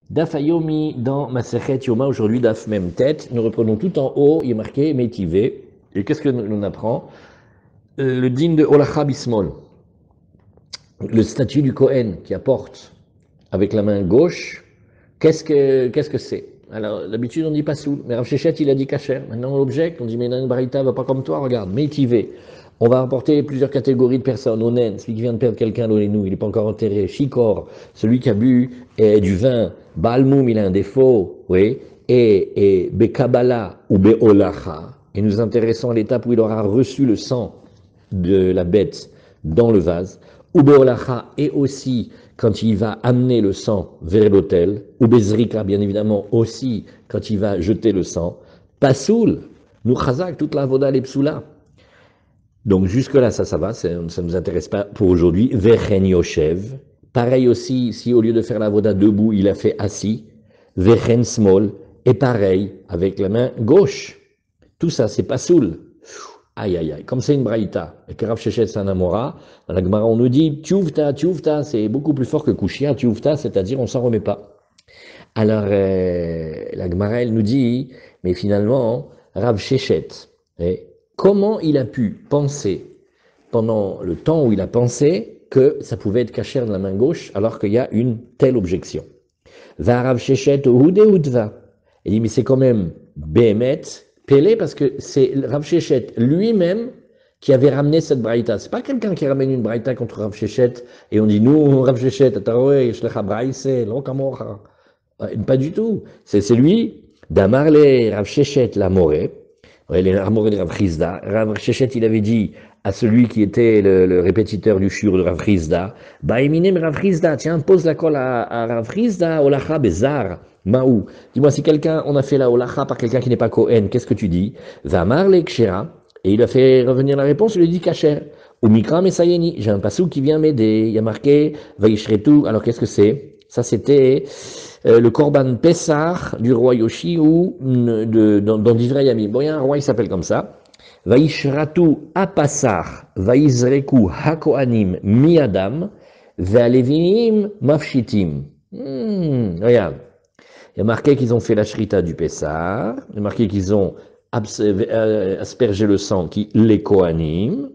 Daf Ayomi dans Masechet Yoma, aujourd'hui Daf même tête. Nous reprenons tout en haut, il est marqué Métivé. Et qu'est-ce que l'on apprend? Le din de Olacha Bismol, le statut du Kohen qui apporte avec la main gauche. Qu'est-ce que c'est? Alors, d'habitude, on dit pas soul, mais Rav Shechet, il a dit kasher. Maintenant, on objecte, on dit, mais Nan Barita va pas comme toi, regarde, métivé. On va apporter plusieurs catégories de personnes. Onen, celui qui vient de perdre quelqu'un, l'olénou, il n'est pas encore enterré. Shikor, celui qui a bu du vin. Balmoum, il a un défaut, oui. Et Bekabala ou Beolacha. Et nous intéressons à l'étape où il aura reçu le sang de la bête dans le vase. Ou Beolacha, et aussi quand il va amener le sang vers l'autel, ou Bezrika, bien évidemment, aussi quand il va jeter le sang. Pasoul, nous chazak, toute la voda l'epsula. Donc jusque-là, ça va, ça ne nous intéresse pas pour aujourd'hui. Vechen Yoshev, pareil aussi, si au lieu de faire la voda debout, il a fait assis. Vechen Smol, et pareil, avec la main gauche. Tout ça, c'est pasoul. Aïe, aïe, aïe. Comme c'est une braïta, et que Rav Shechet Sanamora, dans la Gemara, on nous dit, tchouvta, c'est beaucoup plus fort que kushia, tchouvta, c'est-à-dire on s'en remet pas. Alors, la Gemara, elle nous dit, mais finalement, Rav Shechet, comment il a pu penser, pendant le temps où il a pensé, que ça pouvait être cachère de la main gauche, alors qu'il y a une telle objection. Va Rav Shechet Udva. Il dit, mais c'est quand même Béhémet, Pélé, parce que c'est Rav Shechet lui-même qui avait ramené cette braïta. C'est pas quelqu'un qui ramène une braïta contre Rav Shechet et on dit, nous, Rav Shechet, Shlecha Braïse, Lokamocha. Pas du tout. C'est lui, Damarle Rav Shechet l'Amoré, les Amoré de Rav Chizda. Rav Shechet, il avait dit à celui qui était le répétiteur du shur de Rav Chizda, Baïminem Rav Chizda, tiens, pose la colle à Rav Chizda, Olacha Bezar. Maou. Dis-moi, si quelqu'un, on a fait la Olacha par quelqu'un qui n'est pas Kohen, qu'est-ce que tu dis? Vamarle Kshera. Et il a fait revenir la réponse, il lui dit Kacher. Ou Mikra Mesayeni. J'ai un passou qui vient m'aider. Il y a marqué Vaishretu. Alors qu'est-ce que c'est? Ça, c'était le Korban Pessah du roi Yoshi ou dans Divrei Yamim. Bon, il y a un roi, il s'appelle comme ça. Vaishratu Apassar, Vaizreku Hakoanim Miadam, Vealevinim Mafshitim. Regarde. Il y a marqué qu'ils ont fait la shrita du Pessah. Il y a marqué qu'ils ont aspergé le sang qui les Kohanim.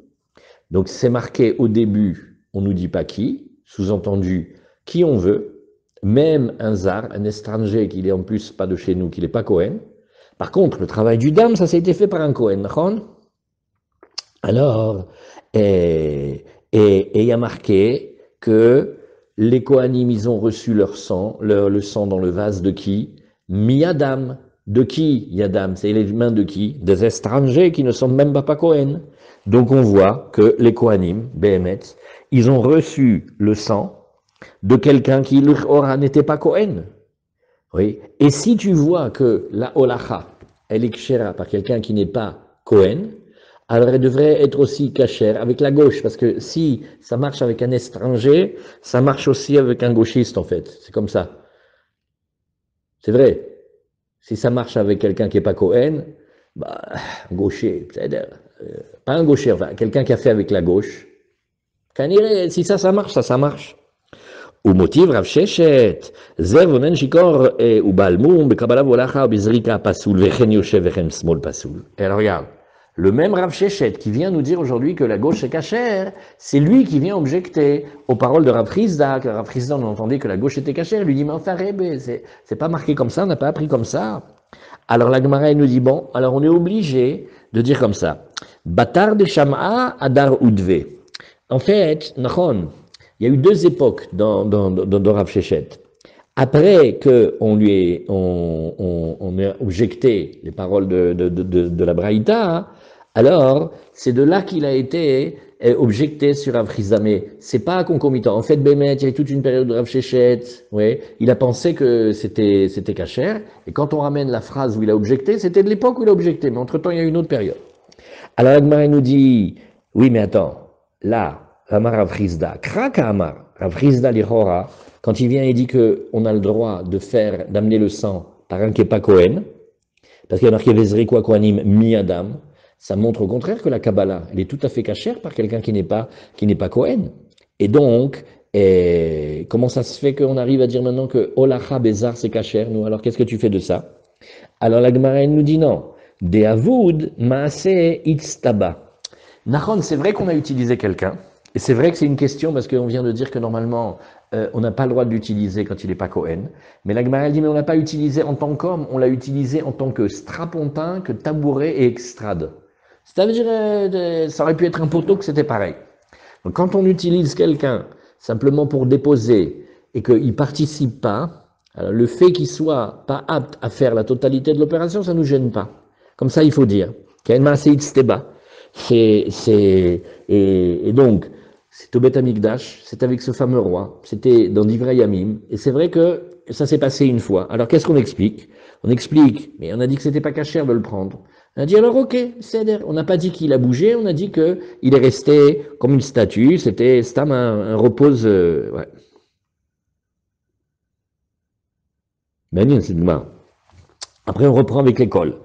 Donc c'est marqué au début, on ne nous dit pas qui, sous-entendu qui on veut, même un zar, un étranger qui n'est en plus pas de chez nous, qui n'est pas Kohen. Par contre, le travail du dam, ça a été fait par un Kohen. Alors, et il y a marqué que les Kohanim, ils ont reçu leur sang, le sang dans le vase de qui? Miadam. De qui, Yadam? C'est les mains de qui? Des étrangers qui ne sont même pas Kohen. Donc on voit que les Kohanim, Béhémet, ils ont reçu le sang de quelqu'un qui n'était pas Kohen. Oui. Et si tu vois que la Olacha, elle est kshera par quelqu'un qui n'est pas Kohen, alors elle devrait être aussi cachère avec la gauche, parce que si ça marche avec un étranger, ça marche aussi avec un gauchiste en fait. C'est comme ça. C'est vrai. Si ça marche avec quelqu'un qui n'est pas Kohen, bah, gaucher, c'est-à-dire, pas un gaucher, enfin, quelqu'un qui a fait avec la gauche. Si ça marche, ça marche. Ou motive Rav Shechet, Zer vonen shikor ou balmoum, bekabala volacha, bezrika pasoul, vechen yoshev, vechen smol pasoul. Et alors regarde, le même Rav Shechet qui vient nous dire aujourd'hui que la gauche est cachère, c'est lui qui vient objecter aux paroles de Rav Chizda, que Rav Chizda, on entendait que la gauche était cachère, il lui dit, mais enfin, c'est pas marqué comme ça, on n'a pas appris comme ça. Alors la Gemara nous dit, bon, alors on est obligé de dire comme ça, Batar de Sham'a Adar Udve. En fait, Nachon, il y a eu deux époques dans Rav Shechet. Après qu'on lui on ait objecté les paroles de la Braïta, alors c'est de là qu'il a été objecté sur Rav Chizda, mais c'est pas concomitant. En fait, Bémet, il y a eu toute une période de Rav Shechet, ouais, il a pensé que c'était cachère, et quand on ramène la phrase où il a objecté, c'était de l'époque où il a objecté, mais entre-temps, il y a eu une autre période. Alors Agmar nous dit, oui, mais attends, là, Amar Rav Chizda, Kraka Amar, Rav Chizda l'Ichora, quand il vient et dit qu'on a le droit d'amener le sang par un qui n'est pas Kohen, parce qu'il y a marqué Vezri quoi Kohanim mi Adam, ça montre au contraire que la Kabbalah, elle est tout à fait cachère par quelqu'un qui n'est pas Kohen. Et donc, Et comment ça se fait qu'on arrive à dire maintenant que Olacha Bézar c'est kasher, nous? Alors qu'est-ce que tu fais de ça? Alors la Gemara elle nous dit non. De Avoud Maaseh Itztaba. Nahon, c'est vrai qu'on a utilisé quelqu'un, et c'est vrai que c'est une question parce qu'on vient de dire que normalement on n'a pas le droit de l'utiliser quand il n'est pas Cohen. Mais la Gemara elle dit mais on l'a pas utilisé en tant qu'homme, on l'a utilisé en tant que strapontin, que tabouret et extrade. C'est-à-dire ça aurait pu être un poteau que c'était pareil. Donc quand on utilise quelqu'un simplement pour déposer et qu'il ne participe pas, alors le fait qu'il soit pas apte à faire la totalité de l'opération, ça ne nous gêne pas. Comme ça, il faut dire. Et donc, c'est au Beth Amikdash, c'est avec ce fameux roi, c'était dans Divrei Yamim, et c'est vrai que ça s'est passé une fois. Alors qu'est-ce qu'on explique? On explique, mais on a dit que c'était pas cachère de le prendre. On a dit alors ok, c'est on n'a pas dit qu'il a bougé, on a dit que il est resté comme une statue, c'était Stam un repose. Ouais. Ben, c'est demain. Après on reprend avec l'école.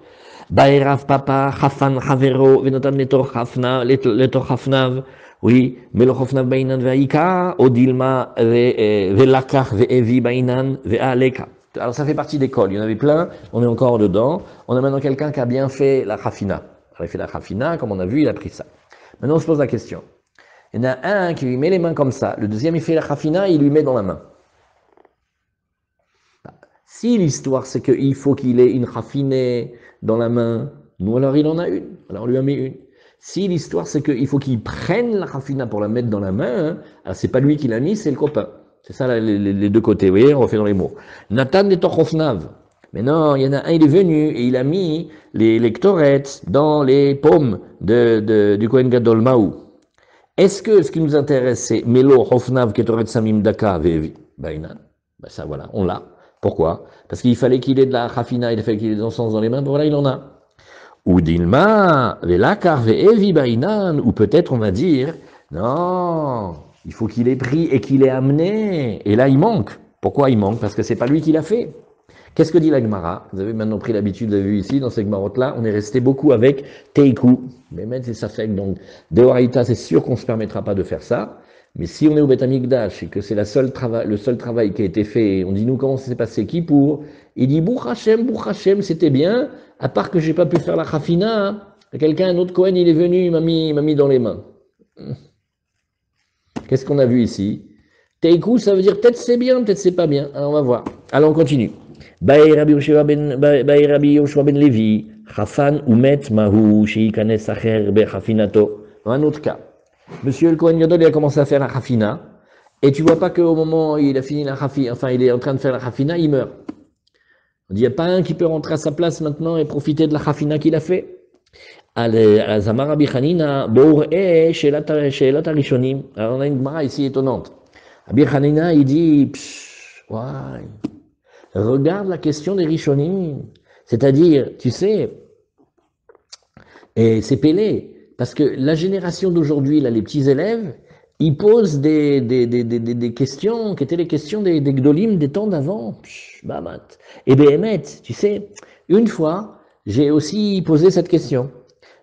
Baerav papa, Chafan Chavero, Venotam Letor Chafnav, oui, Melo Chafnav Bainan Veika, Odilma Velakach Veevi Bainan Vealeka. Alors ça fait partie d'école, il y en avait plein, on est encore dedans. On a maintenant quelqu'un qui a bien fait la Chafina. Alors il fait la Chafina, comme on a vu, il a pris ça. Maintenant on se pose la question. Il y en a un qui lui met les mains comme ça, le deuxième il fait la Chafina, il lui met dans la main. Si l'histoire c'est qu'il faut qu'il ait une raffinée dans la main, nous alors il en a une, alors on lui en met une. Si l'histoire c'est qu'il faut qu'il prenne la raffina pour la mettre dans la main, alors c'est pas lui qui l'a mis, c'est le copain. C'est ça les deux côtés, vous voyez, on refait dans les mots. Nathan de Torchofnav. Mais non, il y en a un, il est venu et il a mis les lectorettes dans les paumes du Kohen Gadol Maou. Est-ce que ce qui nous intéresse c'est Melo Hofnav Ketoret Samim Daka Vevi Bainan? Ben ça voilà, on l'a. Pourquoi? Parce qu'il fallait qu'il ait de la rafina, il fallait qu'il ait de l'encens dans les mains, voilà, il en a. Ou dilma, velakar ve'evi bainan, ou peut-être on va dire, non, il faut qu'il ait pris et qu'il ait amené, et là il manque. Pourquoi il manque? Parce que c'est pas lui qui l'a fait. Qu'est-ce que dit la Gemara? Vous avez maintenant pris l'habitude, vous avez vu ici, dans ces Gemarotes-là, on est resté beaucoup avec Teiku. Mais même c'est ça fait que donc, Deoraita, c'est sûr qu'on ne se permettra pas de faire ça. Mais si on est au Beth Amikdash et que c'est le seul travail qui a été fait, on dit nous comment ça s'est passé, qui pour? Il dit Bouch Hashem, c'était bien, à part que j'ai pas pu faire la Khafina, quelqu'un, un autre Cohen, il est venu, il m'a mis dans les mains. Qu'est-ce qu'on a vu ici? Teiku, ça veut dire peut-être c'est bien, peut-être c'est pas bien. Alors on va voir. Alors on continue. Baï Rabbi Yoshua ben Levi, Chafan Umet Mahu, Sheikanes Acher Bechafinato. Dans un autre cas. Monsieur le Kohen Gadol, il a commencé à faire la Khafina, et tu vois pas qu'au moment où il a fini la Khafina, enfin il est en train de faire la Khafina, il meurt. On dit, il n'y a pas un qui peut rentrer à sa place maintenant et profiter de la Khafina qu'il a fait. Zamar Rabbi Hanina, Bour'e, Shelat Arishonim. Alors on a une Gemara ici étonnante. Rabbi Hanina, il dit, ouais, regarde la question des Rishonim. C'est-à-dire, tu sais, et c'est Pélé. Parce que la génération d'aujourd'hui, là, les petits élèves, ils posent des questions qui étaient les questions des Gdolim des temps d'avant. Et Béhémet, tu sais, une fois, j'ai aussi posé cette question.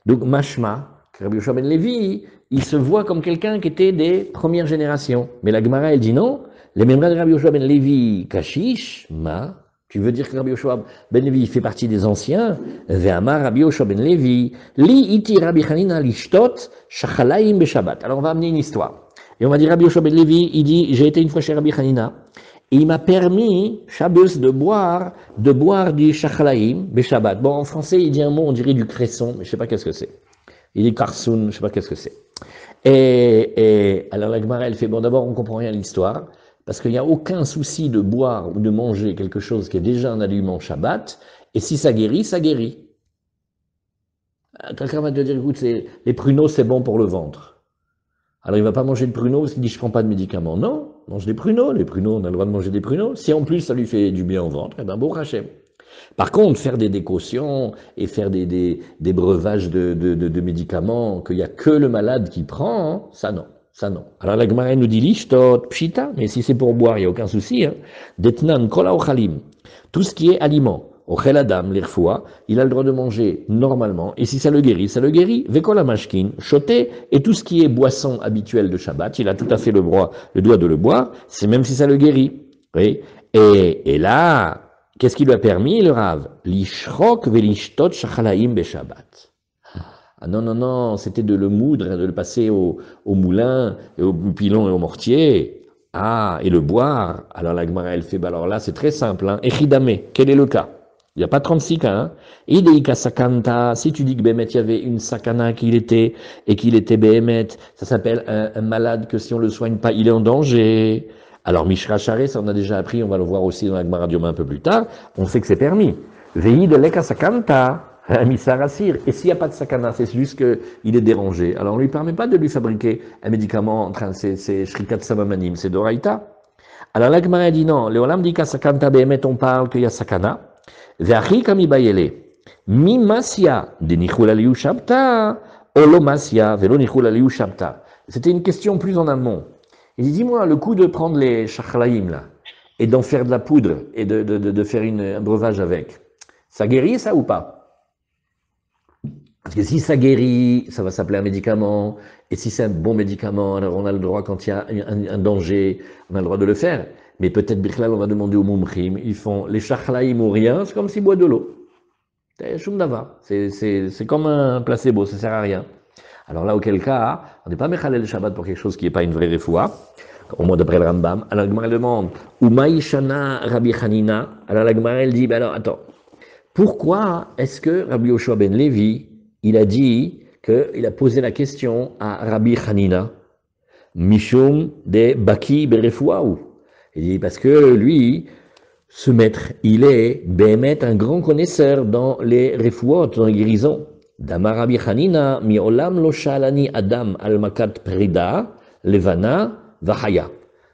Donc, Mashma, Rabbi Yoshua ben Levi, il se voit comme quelqu'un qui était des premières générations. Mais la Gemara, elle dit non. Les mêmes de Rabbi Yoshua ben Levi, Kashish, tu veux dire que Rabbi Yoshua ben Levi fait partie des anciens? Ve'amar Rabbi Yoshua ben Levi, li iti Rabbi Hanina lishtot shachalaim beshabbat. Alors on va amener une histoire. Et on va dire Rabbi Yoshua ben Levi, il dit, j'ai été une fois chez Rabbi Hanina, et il m'a permis, Shabbos, de boire du shachalaim beshabbat. Bon, en français, il dit un mot, on dirait du cresson, mais je sais pas qu'est-ce que c'est. Il dit karsoun, je sais pas qu'est-ce que c'est. Et alors la Gemara, elle fait, bon d'abord on comprend rien à l'histoire, parce qu'il n'y a aucun souci de boire ou de manger quelque chose qui est déjà un aliment Shabbat, et si ça guérit, ça guérit. Quelqu'un va te dire, écoute, les pruneaux, c'est bon pour le ventre. Alors il ne va pas manger de pruneaux parce qu'il dit, je ne prends pas de médicaments. Non, mange des pruneaux. Les pruneaux, on a le droit de manger des pruneaux. Si en plus ça lui fait du bien au ventre, eh ben bon Hachem. Par contre, faire des décoctions et faire des breuvages de médicaments qu'il n'y a que le malade qui prend, hein, ça non. Ça non. Alors la Gemara nous dit lishtot, pshita, mais si c'est pour boire, il n'y a aucun souci. Hein. Detnan, kola ochalim. Tout ce qui est aliment. Ochel Adam, l'irfoua, il a le droit de manger normalement, et si ça le guérit, ça le guérit. Vekola mashkin, choté, et tout ce qui est boisson habituelle de Shabbat, il a tout à fait le droit de le boire, c'est même si ça le guérit. Oui. Et là, qu'est-ce qui lui a permis, le Rav? Lishrok velishtot shachalaim beshabbat. Ah non, non, non, c'était de le moudre, de le passer au moulin, et au pilon et au mortier. Ah, et le boire. Alors la Gemara, elle fait, bah alors là, c'est très simple. Hein. Echidame, quel est le cas? Il n'y a pas 36 cas. Hein. Ideika sakanta, si tu dis que Bémet, il y avait une sakana qu'il était, et qu'il était Bémet, ça s'appelle un malade que si on le soigne pas, il est en danger. Alors Mishra Charé, ça on a déjà appris, on va le voir aussi dans la Gemara Dioma un peu plus tard, on sait que c'est permis. Vei de leka sakanta. Misarasir. Et s'il n'y a pas de sakana, c'est juste qu'il est dérangé. Alors on ne lui permet pas de lui fabriquer un médicament, c'est shrikat samamanim, c'est doraita. Alors la Gemara dit non, le olam dit qu'à sakanta behemet on parle qu'il y a sakana. Ve'achi kami bayele. Mi masya de nichul aliyu shabta, olo masya velo nichul aliyu shabta. C'était une question plus en amont. Il dit, dis-moi, le coup de prendre les chachlaïm là, et d'en faire de la poudre, et de faire un breuvage avec, ça guérit ça ou pas? Parce que si ça guérit, ça va s'appeler un médicament. Et si c'est un bon médicament, alors on a le droit, quand il y a un danger, on a le droit de le faire. Mais peut-être, Bichlal, on va demander aux Moumchim, ils font les chachlaïm ou rien, c'est comme s'ils boivent de l'eau. C'est comme un placebo, ça sert à rien. Alors là, auquel cas, on n'est pas Mechalel le Shabbat pour quelque chose qui n'est pas une vraie refoua, au moins d'après le Rambam. Alors la Gemara demande, Umaïshana Rabbi Hanina. Alors la Gemara, elle dit, ben alors attends, pourquoi est-ce que Rabbi Yoshua ben Levi, il a dit qu'il a posé la question à Rabbi Hanina, Mishum de Baki Berefouaou. Il dit parce que lui, ce maître, il est Bémet, un grand connaisseur dans les refouot, dans les guérisons. Dama Rabbi Hanina, mi olam lo shalani Adam al makat prida, levana, vahaya.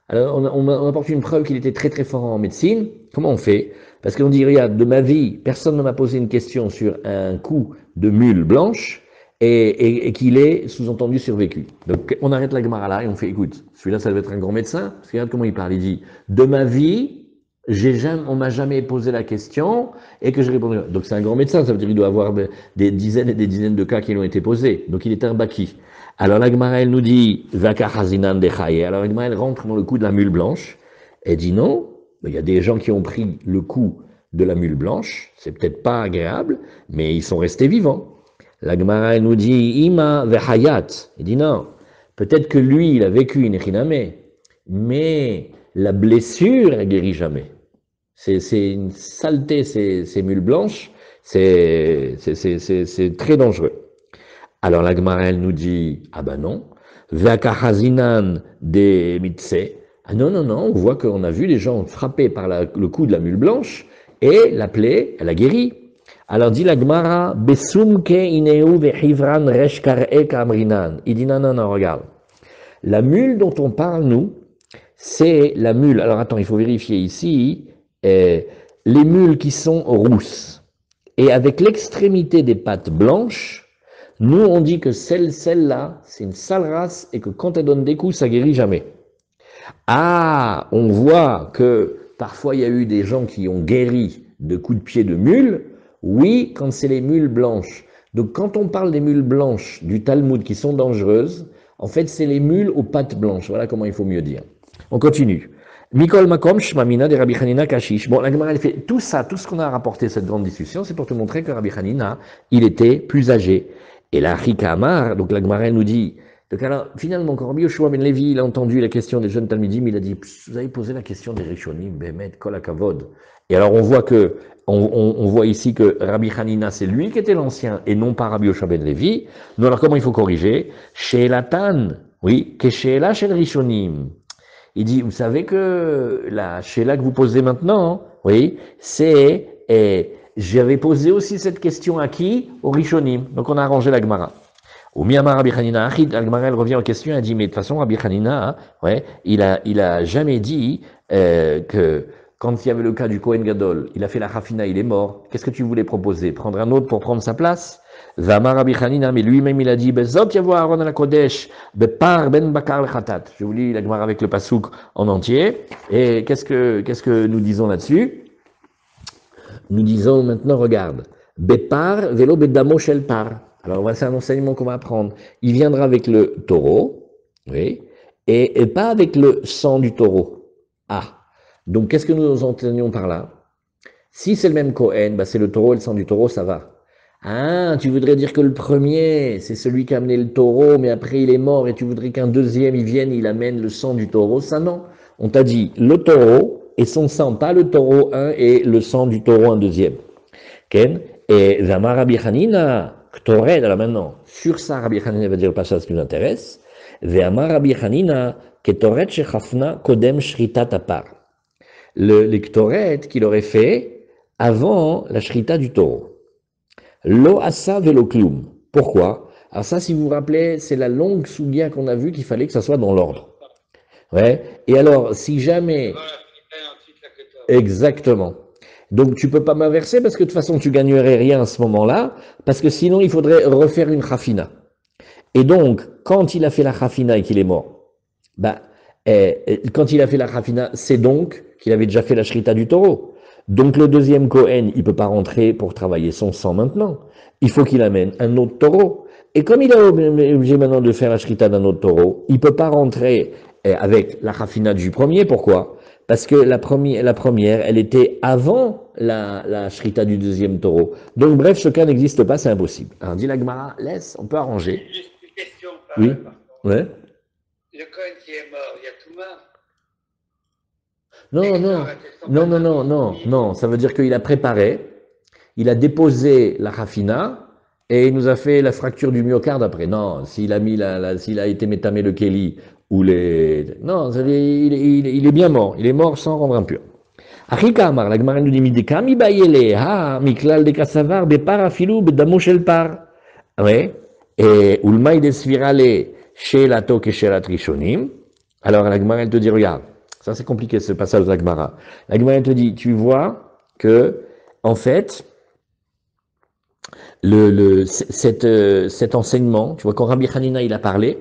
Alors on apporte une preuve qu'il était très très fort en médecine. Comment on fait? Parce qu'on dit, regarde, de ma vie, personne ne m'a posé une question sur un coup de mule blanche et qu'il ait sous-entendu survécu. Donc on arrête la Gemara là et on fait, écoute, celui-là ça doit être un grand médecin. Parce que regarde comment il parle, il dit, de ma vie, on m'a jamais posé la question et que j'ai répondu. Donc c'est un grand médecin, ça veut dire qu'il doit avoir des dizaines et des dizaines de cas qui lui ont été posés. Donc il était un baki. Alors la Gemara, elle nous dit, Vaka hazinan de chaye. Alors la Gemara, elle rentre dans le coup de la mule blanche et dit non. Il y a des gens qui ont pris le coup de la mule blanche, c'est peut-être pas agréable, mais ils sont restés vivants. La Gemara nous dit Ima vehayat. Il dit non, peut-être que lui, il a vécu une echiname, mais la blessure, elle guérit jamais. C'est une saleté, ces mules blanches, c'est très dangereux. Alors la Gemara, elle nous dit ah ben non, vehakahazinan de mitse. Ah non, non, non, on voit qu'on a vu les gens frappés par le coup de la mule blanche et la plaie, elle a guéri. Alors dit la Gemara, Besumke ineu vehivran reshkar'e kamrinan. Il dit non, non, non, regarde. La mule dont on parle, nous, c'est la mule. Alors attends, il faut vérifier ici. Les mules qui sont rousses et avec l'extrémité des pattes blanches, nous on dit que celle-là, c'est une sale race et que quand elle donne des coups, ça guérit jamais. Ah, on voit que parfois il y a eu des gens qui ont guéri de coups de pied de mule. Oui, quand c'est les mules blanches. Donc quand on parle des mules blanches du Talmud qui sont dangereuses, en fait c'est les mules aux pattes blanches. Voilà comment il faut mieux dire. On continue. Mikol Makom Shmamina de Rabbi Hanina Kashish. Bon, la Gemara elle fait tout ça, tout ce qu'on a rapporté cette grande discussion, c'est pour te montrer que Rabbi Hanina, il était plus âgé. Et la Rika Amar, donc la Gemara nous dit. Donc alors, finalement, quand Rabbi Yoshua ben Levi, il a entendu la question des jeunes Talmidim, il a dit, vous avez posé la question des Rishonim, Bemet, Kol HaKavod. Et alors, on voit ici que Rabbi Hanina, c'est lui qui était l'ancien, et non pas Rabbi Yoshua ben Levi. Donc alors, comment il faut corriger? Sheelatan, oui, que Sheela shel Rishonim. Il dit, vous savez que la Sheela que vous posez maintenant, oui, c'est, j'avais posé aussi cette question à qui? Au Rishonim. Donc on a arrangé la Gemara. Au Miyama Rabbi Hanina, elle revient en question, elle dit, mais de toute façon, Rabbi Hanina, ouais, il a jamais dit que quand il y avait le cas du Kohen Gadol, il a fait la Hafina, il est mort. Qu'est-ce que tu voulais proposer? Prendre un autre pour prendre sa place? Vama Rabbi Hanina, mais lui-même il a dit, Bezot yavo Aaron à la Kodesh, Bepar ben Bakar le Khatat. Je vous lis la Gemara avec le Passouk en entier. Et qu'est-ce que nous disons là-dessus? nous disons maintenant, regarde, Bepar, vélo, bedamo, shel par. Alors, voilà, c'est un enseignement qu'on va apprendre. Il viendra avec le taureau, oui, et pas avec le sang du taureau. Ah, donc qu'est-ce que nous entendons par là? Si c'est le même Kohen, bah c'est le taureau et le sang du taureau, ça va. Ah, tu voudrais dire que le premier, c'est celui qui a amené le taureau, mais après il est mort, et tu voudrais qu'un deuxième, il vienne, il amène le sang du taureau. Ça, non. On t'a dit le taureau et son sang, pas le taureau un et le sang du taureau un deuxième. Ken? Et Zama Rabbi Hanina, Ktored, alors maintenant, sur ça, Rabbi Hanina va dire pas ça, ce qui nous intéresse. Zama Rabbi Hanina, Ketoret Shechafna Kodem Shritat Apar. Les Ktoret qu'il aurait fait avant la Shrita du taureau. Lo asa velo klum. Pourquoi? Alors ça, si vous vous rappelez, c'est la longue sougia qu'on a vue qu'il fallait que ça soit dans l'ordre. Ouais. Et alors, si jamais... Exactement. Donc tu peux pas m'inverser parce que de toute façon tu gagnerais rien à ce moment-là, parce que sinon il faudrait refaire une khafina. Et donc, quand il a fait la khafina et qu'il est mort, bah, quand il a fait la khafina, c'est donc qu'il avait déjà fait la shrita du taureau. Donc le deuxième Kohen, il peut pas rentrer pour travailler son sang maintenant. Il faut qu'il amène un autre taureau. Et comme il est obligé maintenant de faire la shrita d'un autre taureau, il peut pas rentrer avec la khafina du premier. Pourquoi? Parce que la première, elle était avant la shrita du deuxième taureau. Donc bref, ce cas n'existe pas, c'est impossible. Alors dit la Gemara, laisse, on peut arranger. Juste une question. Oui. Ouais. Le Cohen qui est mort, il y a tout mort. Non, ça veut dire qu'il a préparé, il a déposé la rafina et il nous a fait la fracture du myocarde après. Non, s'il a mis s'il a été métamé le Kelly ou les... Non, il est bien mort, il est mort sans rendre impur. Achika Amar, la Gemara nous dit Mideka mi bayele, ha, miklal de kasavar, bepar afilou, bedamo shel par. Ouais, et ulmaï de svirale, shelato ke shelat rishonim. Alors la Gemara elle te dit, regarde, ça c'est compliqué ce passage de la Gemara. La Gemara elle te dit, tu vois que, en fait, cet enseignement, tu vois, quand Rabbi Hanina il a parlé,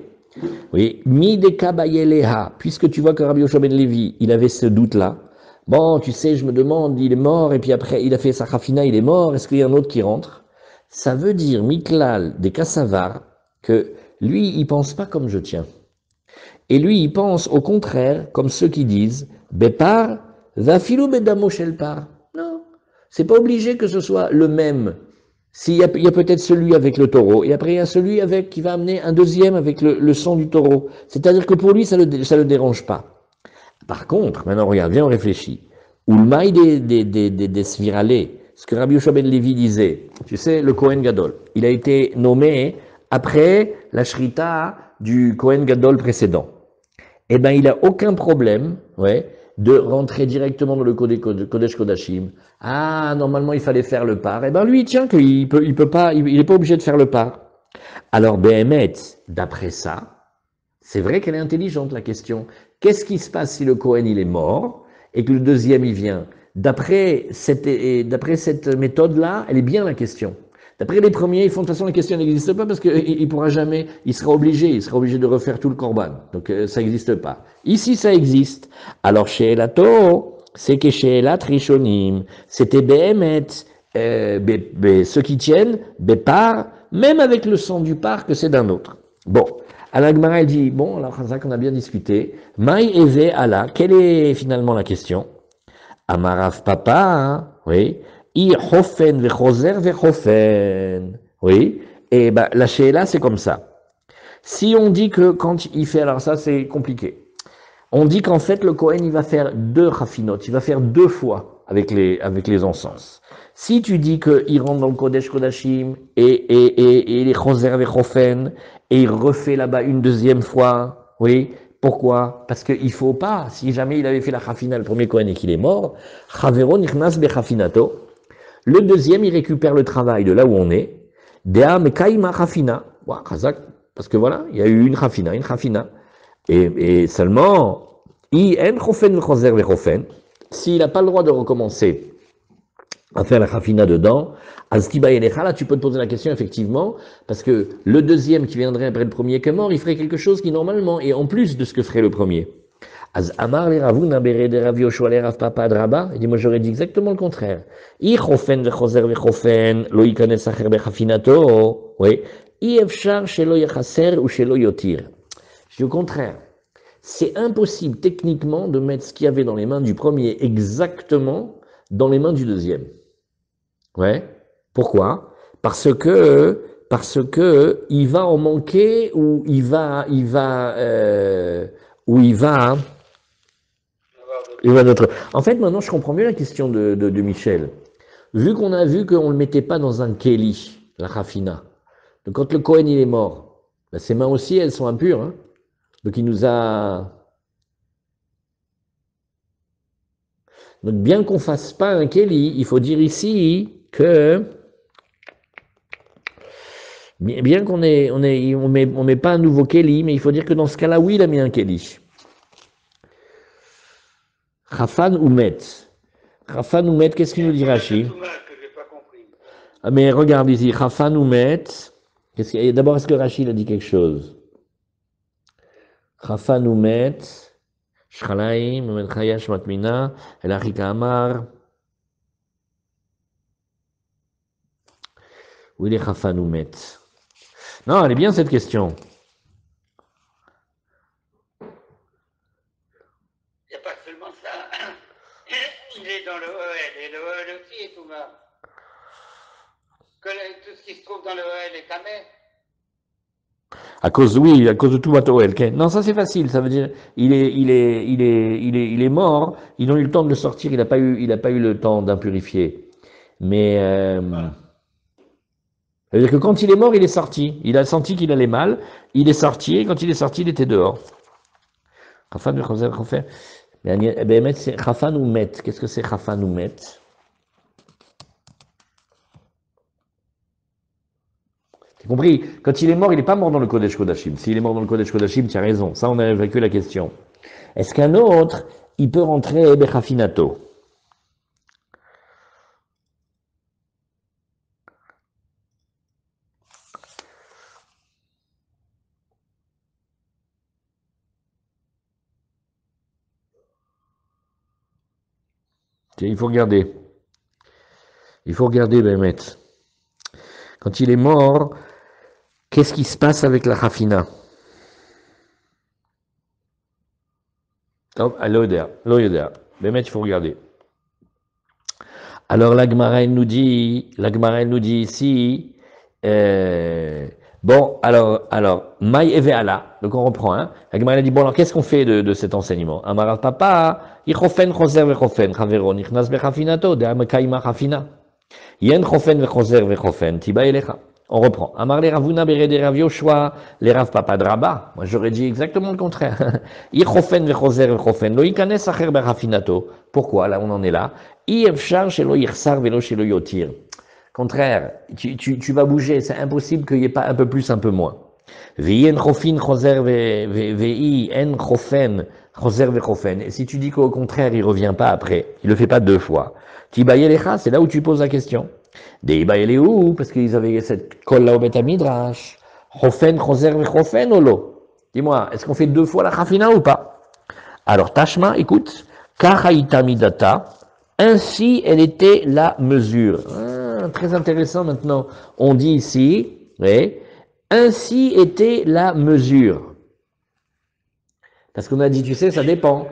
oui, mideka bayeleha, puisque tu vois que Rabbi Yoshua ben Levi, il avait ce doute-là, bon, tu sais, je me demande, il est mort, et puis après, il a fait sa khafina, il est mort, est-ce qu'il y a un autre qui rentre? Ça veut dire, Miklal des Kassavar, que lui, il pense pas comme je tiens. Et lui, il pense au contraire, comme ceux qui disent, Bepar, Vafilou Bedamo Shelpar. Non, c'est pas obligé que ce soit le même. S'il y a peut-être celui avec le taureau, et après il y a celui avec qui va amener un deuxième avec le sang du taureau. C'est-à-dire que pour lui, ça le dérange pas. Par contre, maintenant regarde, viens, on réfléchit. Ulmaï des Sviralés, ce que Rabbi Yoshua ben Levi disait, tu sais, le Kohen Gadol, il a été nommé après la Shrita du Kohen Gadol précédent. Eh ben, il n'a aucun problème, ouais, de rentrer directement dans le Kodesh Kodashim. Ah, normalement, il fallait faire le par. Eh ben, lui, tiens, qu'il peut pas, il est pas obligé de faire le par. Alors, Behemet, d'après ça, c'est vrai qu'elle est intelligente, la question. Qu'est-ce qui se passe si le Kohen, il est mort, et que le deuxième, il vient? D'après cette méthode-là, elle est bien, la question. D'après les premiers, ils font de toute façon la question n'existe pas parce qu'il pourra jamais, il sera obligé de refaire tout le korban. Donc ça n'existe pas. Ici, ça existe. Alors chez Elato, c'est que chez Elat Rishonim, c'était Behemet, ceux qui tiennent, Bepar, même avec le sang du par que c'est d'un autre. Bon, Alagmara elle dit, bon, alors Chazak, on a bien discuté. Maï Eve Allah, quelle est finalement la question? Amarav Papa, hein, oui. I hofen vechoser vechofen. Oui. Et ben, la sheila, c'est comme ça. Si on dit que quand il fait, alors ça, c'est compliqué. On dit qu'en fait, le Kohen, il va faire deux rafinot. Il va faire deux fois avec les encens. Si tu dis qu'il rentre dans le Kodesh Kodashim et les choser vechofen et il refait là-bas une deuxième fois, oui. Pourquoi? Parce qu'il faut pas, si jamais il avait fait la chafina, le premier Kohen, et qu'il est mort, chavero nichnas bechafinato. Le deuxième, il récupère le travail de là où on est. Dea mekaima chafina. Parce que voilà, il y a eu une chafina. Et seulement, i en chofen vechoser vechofen. S'il n'a pas le droit de recommencer à faire la chafina dedans, là, tu peux te poser la question, effectivement, parce que le deuxième qui viendrait après le premier qui est mort, il ferait quelque chose qui, normalement, est en plus de ce que ferait le premier. Az Amar le Ravuna bere de Rav Yoshua le Rav Papa de Rabba. Il dit, moi j'aurais dit exactement le contraire. I chofen vechoser vechofen, lo yikanes acher bechafinato. Oui. I efshar shelo yachaser ou shelo yotir. Je dis au contraire. C'est impossible techniquement de mettre ce qu'il y avait dans les mains du premier exactement dans les mains du deuxième. Ouais. Pourquoi? Parce que il va en manquer ou il va d'autres. En fait, maintenant, je comprends mieux la question de Michel. Vu qu'on a vu qu'on ne le mettait pas dans un kéli, la rafina. Donc, quand le Kohen il est mort, ben, ses mains aussi, elles sont impures. Hein. Donc, il nous a. Donc, bien qu'on fasse pas un kéli, il faut dire ici que. Bien qu'on met pas un nouveau kéli, mais il faut dire que dans ce cas-là, oui, il a mis un kéli. Rafan ou Met. Rafan ou Met, qu'est-ce qu'il nous dit Rashi? Ah, mais regarde ici, Rafan ou Met. D'abord, est-ce que Rashi a dit quelque chose? Rafan ou Met. Shchalaim, Momen Chaya, Shmatmina, El Achika Amar. Où il est Rafan ou Met? Non, elle est bien cette question. Il n'y a pas seulement ça. Il est dans le OL, et le OL aussi est tout mal. Tout ce qui se trouve dans le OL est tamé. À cause de tout Matoel. Non, ça c'est facile. Ça veut dire, il est mort. Ils ont eu le temps de le sortir. Il n'a pas eu le temps d'impurifier. Mais, ça veut dire que quand il est mort, il est sorti. Il a senti qu'il allait mal. Il est sorti. Et quand il est sorti, il était dehors. Chafan c'est Chafan ou Met. Qu'est-ce que c'est Chafan ou Met? T'as compris? Quand il est mort, il n'est pas mort dans le Kodesh Kodashim. S'il est mort dans le Kodesh Kodashim, tu as raison. Ça, on a évacué la question. Est-ce qu'un autre, il peut rentrer Bechafinato? Il faut regarder. Il faut regarder, Bémet. Quand il est mort, qu'est-ce qui se passe avec la Rafina? Oh, l'Oyodea. Bémet, il faut regarder. Alors, la Gemara, elle nous dit ici, bon, alors, Maï Eveala, donc on reprend, hein. La Gemara, elle dit, bon, alors, qu'est-ce qu'on fait de cet enseignement? Amarat Papa, Ichofen Choser Vechofen, Chaveron, Ichnas Bechafinato, De Amekaima Chafina. Yen Chofen Vechoser Vechofen, Tiba Elecha. On reprend. Amar les Ravuna Bere de Rav Yoshua, les Rav Papa de Rabba. Moi, j'aurais dit exactement le contraire. Ichofen Vechoser Vechofen, Lo Ikanes Acher Bechafinato. Pourquoi? Là, on en est là. Contraire, tu vas bouger, c'est impossible qu'il n'y ait pas un peu plus, un peu moins. Et si tu dis qu'au contraire, il ne revient pas après, il ne le fait pas deux fois, c'est là où tu poses la question. Parce qu'ils avaient cette colle là au Beth Midrash. Dis-moi, est-ce qu'on fait deux fois la chafina ou pas? Alors, Tashma, écoute, Kachaïta midata. Ainsi, elle était la mesure. Ah, très intéressant maintenant. On dit ici, oui, ainsi était la mesure. Parce qu'on a dit, tu sais, ça dépend.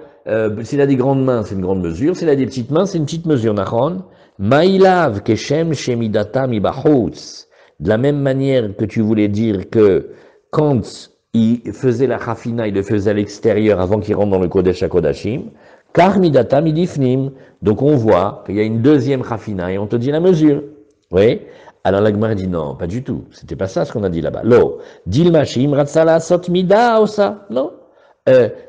S'il a des grandes mains, c'est une grande mesure. S'il a des petites mains, c'est une petite mesure. Nachon. Maïlav keshem shemidata mibachutz. De la même manière que tu voulais dire que quand il faisait la chafina, il le faisait à l'extérieur avant qu'il rentre dans le Kodesh HaKodashim. Kar midata midifnim. Donc on voit qu'il y a une deuxième chafina et on te dit la mesure. Oui. Alors la Gemara dit non, pas du tout. C'était pas ça ce qu'on a dit là-bas. Lo. Dilmashim ratzala sot mida osa. Non.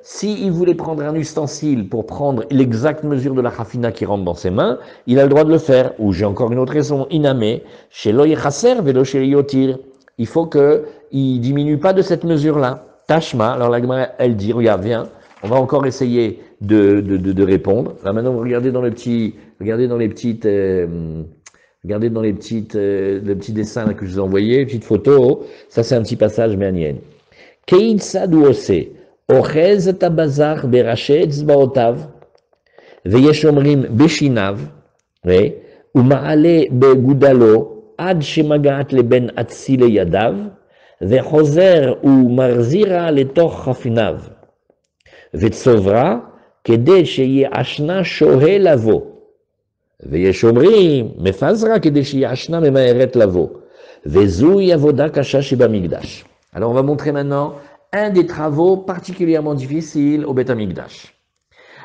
S'il voulait prendre un ustensile pour prendre l'exacte mesure de la chafina qui rentre dans ses mains, il a le droit de le faire. Ou j'ai encore une autre raison, inamé, chez lo yechaser velo chez yotir. Il faut qu'il diminue pas de cette mesure-là. Tashma, alors la Gemara, elle dit, regarde, viens, on va encore essayer de répondre. Là maintenant, regardez dans les petits dessins là, que je vous ai envoyés, les petites photos. Ça c'est un petit passage méanienne. Kein sadou ose. אוחז את הבזח בראשי אצבעותיו, ויש אומרים בשיניו, ומעלה בגודלו עד שמגעת לבין אצילי ידיו, וחוזר ומחזירה לתוך חפיניו, וצוברה כדי שיעשנה שוהה לבוא. ויש אומרים מפזרה כדי שיעשנה ממהרת לבוא. וזוהי עבודה קשה שבמקדש. Alors on va montrer maintenant un des travaux particulièrement difficiles au Beth Amikdash.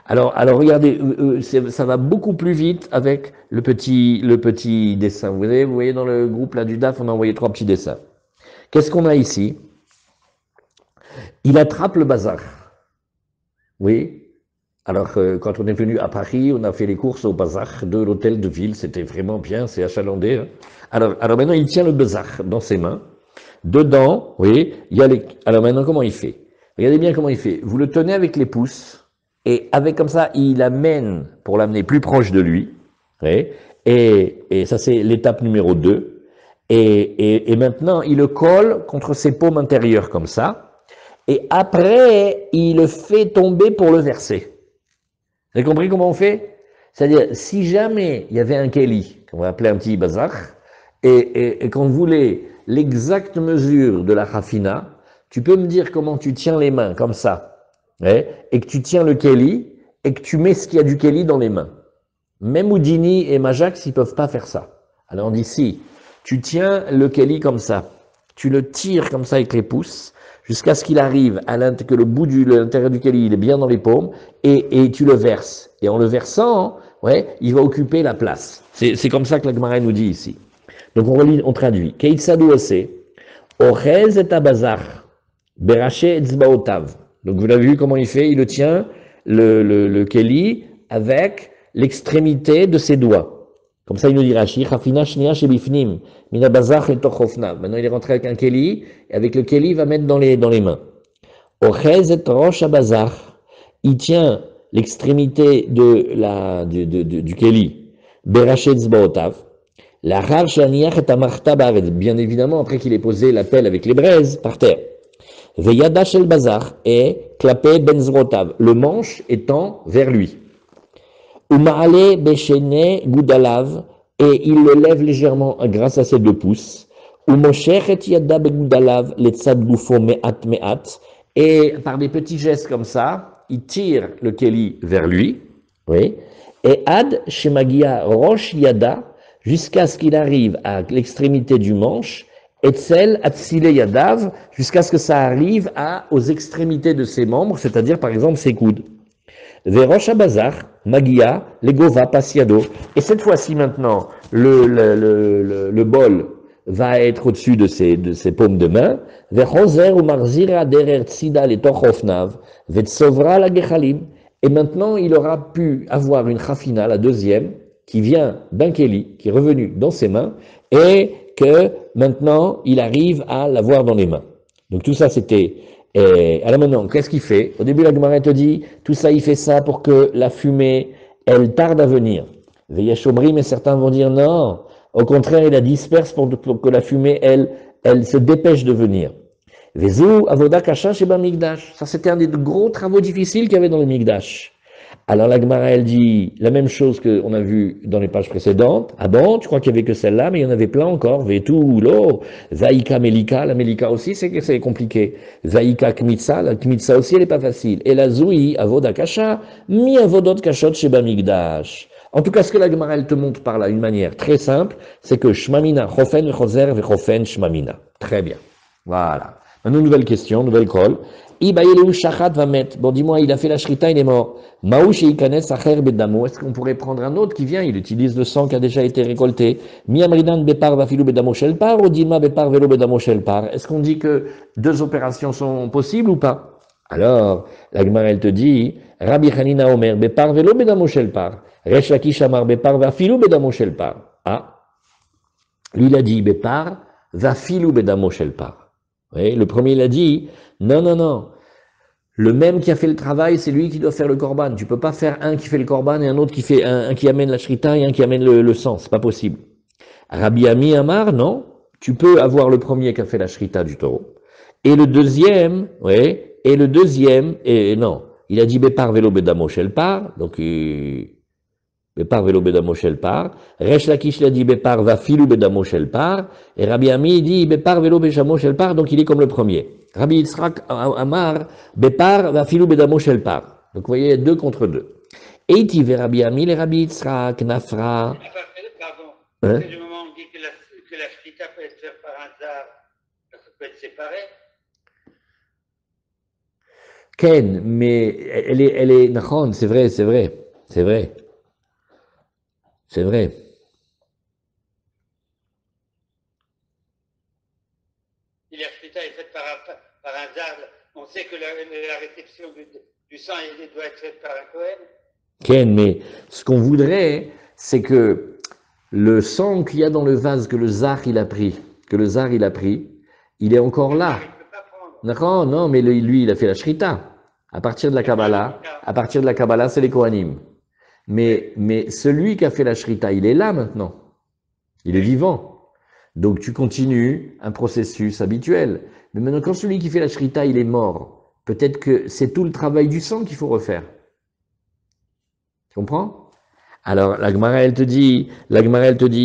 Alors regardez, ça va beaucoup plus vite avec le petit dessin. Vous voyez dans le groupe là du DAF, on a envoyé 3 petits dessins. Qu'est-ce qu'on a ici? Il attrape le bazar. Oui. Alors quand on est venu à Paris, on a fait les courses au bazar de l'hôtel de ville. C'était vraiment bien, c'est achalandé. Hein. Alors maintenant, il tient le bazar dans ses mains. Dedans, oui, il y a les... Alors maintenant, comment il fait? Regardez bien comment il fait. Vous le tenez avec les pouces. Et avec comme ça, il l'amène pour l'amener plus proche de lui. Oui, et ça, c'est l'étape numéro 2. Et maintenant, il le colle contre ses paumes intérieures comme ça. Et après, il le fait tomber pour le verser. Vous avez compris comment on fait? C'est-à-dire, si jamais il y avait un keli, qu'on va appeler un petit bazar, et qu'on voulait l'exacte mesure de la khafina, tu peux me dire comment tu tiens les mains comme ça. Et que tu tiens le keli, et que tu mets ce qu'il y a du keli dans les mains. Même Houdini et Majax, ils peuvent pas faire ça. Alors on dit si, tu tiens le keli comme ça, tu le tires comme ça avec les pouces, jusqu'à ce qu'il arrive que le bout de l'intérieur du keli, il est bien dans les paumes, et tu le verses. Et en le versant, il va occuper la place. C'est comme ça que la Gemara nous dit ici. Donc on traduit. Keitsadou ose, orez et abazar, beraché etzbaotav. Donc vous l'avez vu comment il fait, il le tient, le keli, avec l'extrémité de ses doigts. Comme ça il nous dit Rashi, Chafina shnia shebifnim, mina bazach et tochofnav. Maintenant il est rentré avec un keli, et avec le keli il va mettre dans les mains. Ochez et rosh abazach, il tient l'extrémité du keli, berachet zbaotav, la har shaniach et amarta bared, bien évidemment après qu'il ait posé la pelle avec les braises par terre. Veyada shel bazar et klapé benzrotav, le manche étant vers lui. Umaale beshene gudalav, et il le lève légèrement grâce à ses 2 pouces. Umosher et yada begudalav letzad gufo me'at me'at, et par des petits gestes comme ça, il tire le keli vers lui. Oui. Et ad shemagia rosh yada, jusqu'à ce qu'il arrive à l'extrémité du manche. Etzel atzile yadav, jusqu'à ce que ça arrive aux extrémités de ses membres, c'est-à-dire par exemple ses coudes. Verosh abazar, magia, legova pasiado. Et cette fois-ci maintenant, le bol va être au-dessus de ses paumes de main. Vechozer ou marzira derer tzida le tochofnav, vetsovra la gechalim. Et maintenant, il aura pu avoir une khafina, la deuxième, qui vient d'un keli, qui est revenu dans ses mains, et que maintenant, il arrive à l'avoir dans les mains. Donc tout ça, c'était... alors maintenant, qu'est-ce qu'il fait? Au début, la Gemara te dit, tout ça, il fait ça pour que la fumée, elle tarde à venir. Veyeshomri, mais certains vont dire non. Au contraire, il la disperse pour que la fumée, elle se dépêche de venir. Vezu avoda kasha sheba migdash. Ça, c'était un des gros travaux difficiles qu'il y avait dans le migdash. Alors la Gemara, elle dit la même chose qu'on a vu dans les pages précédentes. Ah bon, tu crois qu'il n'y avait que celle-là, mais il y en avait plein encore. Vetu, lo, Zaïka Melika, la Melika aussi, c'est compliqué. Zaïka Kmitsa, la Kmitsa aussi, elle n'est pas facile. Et la Zoui, Avoda Kasha, mi Avodot Kashot Sheba Migdash. En tout cas, ce que la Gemara, elle te montre par là, une manière très simple, c'est que Shmamina, Chofen, Choser, Vechofen, Shmamina. Très bien. Voilà. Maintenant, nouvelle question, nouvelle colle. Ibayelu Shachat va mettre. Bon, dis-moi, il a fait la shrita, il est mort. Maouch et Ikanet Sacher Bedamo. Est-ce qu'on pourrait prendre un autre qui vient? Il utilise le sang qui a déjà été récolté. Miamridan Bepar va filou Bedamo Shelpar ou Dima Bepar velo Bedamo Shelpar. Est-ce qu'on dit que 2 opérations sont possibles ou pas? Alors, la Gemara, elle te dit, Rabbi Hanina Omer Bepar velo Bedamo Shelpar. Resh Lakish Amar Bepar va filou Bedamo Shelpar. Ah. Lui, il a dit Bepar va filou Bedamo Shelpar. Oui, le premier, il a dit, non. Le même qui a fait le travail, c'est lui qui doit faire le korban. Tu peux pas faire un qui fait le korban et un autre qui fait un qui amène la shrita et un qui amène le sang. C'est pas possible. Rabbi Ami Amar, non. Tu peux avoir le premier qui a fait la shrita du taureau. Et le deuxième, oui, Et le deuxième, et non, il a dit Bepar velo bedamo shel par, donc Bepar velo bedamo shel par. Resh Lakish l'a dit Bepar va filou bedamo shel par. Et Rabbi Ami dit Bepar velo bedamo shel par, donc il est comme le premier. Rabbi Yitzhak Amar Bepar va filou bedamo shel par. Donc vous voyez, 2 contre 2. Et il dit Rabbi Ami, les Rabbi Yitzhak, Nafra. Pardon, à Hein? partir du moment où on dit que la shrita peut être faite par un zar, ça peut être séparé. Ken, mais elle est, Nahon, c'est vrai, c'est vrai, c'est vrai, c'est vrai. Si la shrita est faite par un zar, on sait que la réception du sang doit être faite par un Kohen. Ken, mais ce qu'on voudrait, c'est que le sang qu'il y a dans le vase que le zar il a pris, il est encore là. Il ne peut pas prendre. D'accord? Non, mais lui, il a fait la shrita. À partir de la Kabbalah, c'est les Kohanim. Mais celui qui a fait la shrita, il est là maintenant. Il est vivant. Donc tu continues un processus habituel. Mais maintenant, quand celui qui fait la shrita, il est mort, peut-être que c'est tout le travail du sang qu'il faut refaire. Tu comprends? Alors, la Gemara, elle te dit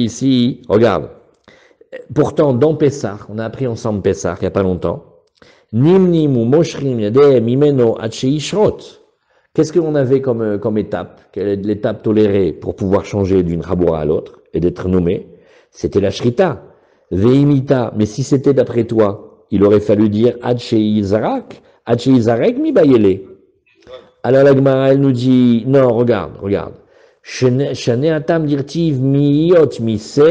ici, regarde. Pourtant, dans Pessah, on a appris ensemble Pessah il n'y a pas longtemps. Nimnimu moshrim yadeh mimeno ishrot. Qu'est-ce qu'on avait comme étape? Quelle est l'étape tolérée pour pouvoir changer d'une raboura à l'autre et d'être nommé? C'était la shrita. Veimita. Mais si c'était d'après toi, il aurait fallu dire Adshei Zarek mi bayele. Alors la Gemara, elle nous dit, non, regarde. Shane atam dirtiv miyot mise,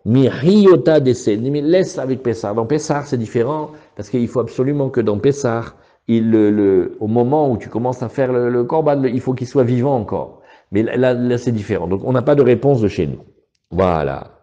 mi hiyota dese. Laisse avec Pessah. Dans Pessah, c'est différent, parce qu'il faut absolument que dans Pessah, au moment où tu commences à faire le korban, il faut qu'il soit vivant encore. Mais là c'est différent. Donc on n'a pas de réponse de chez nous. Voilà.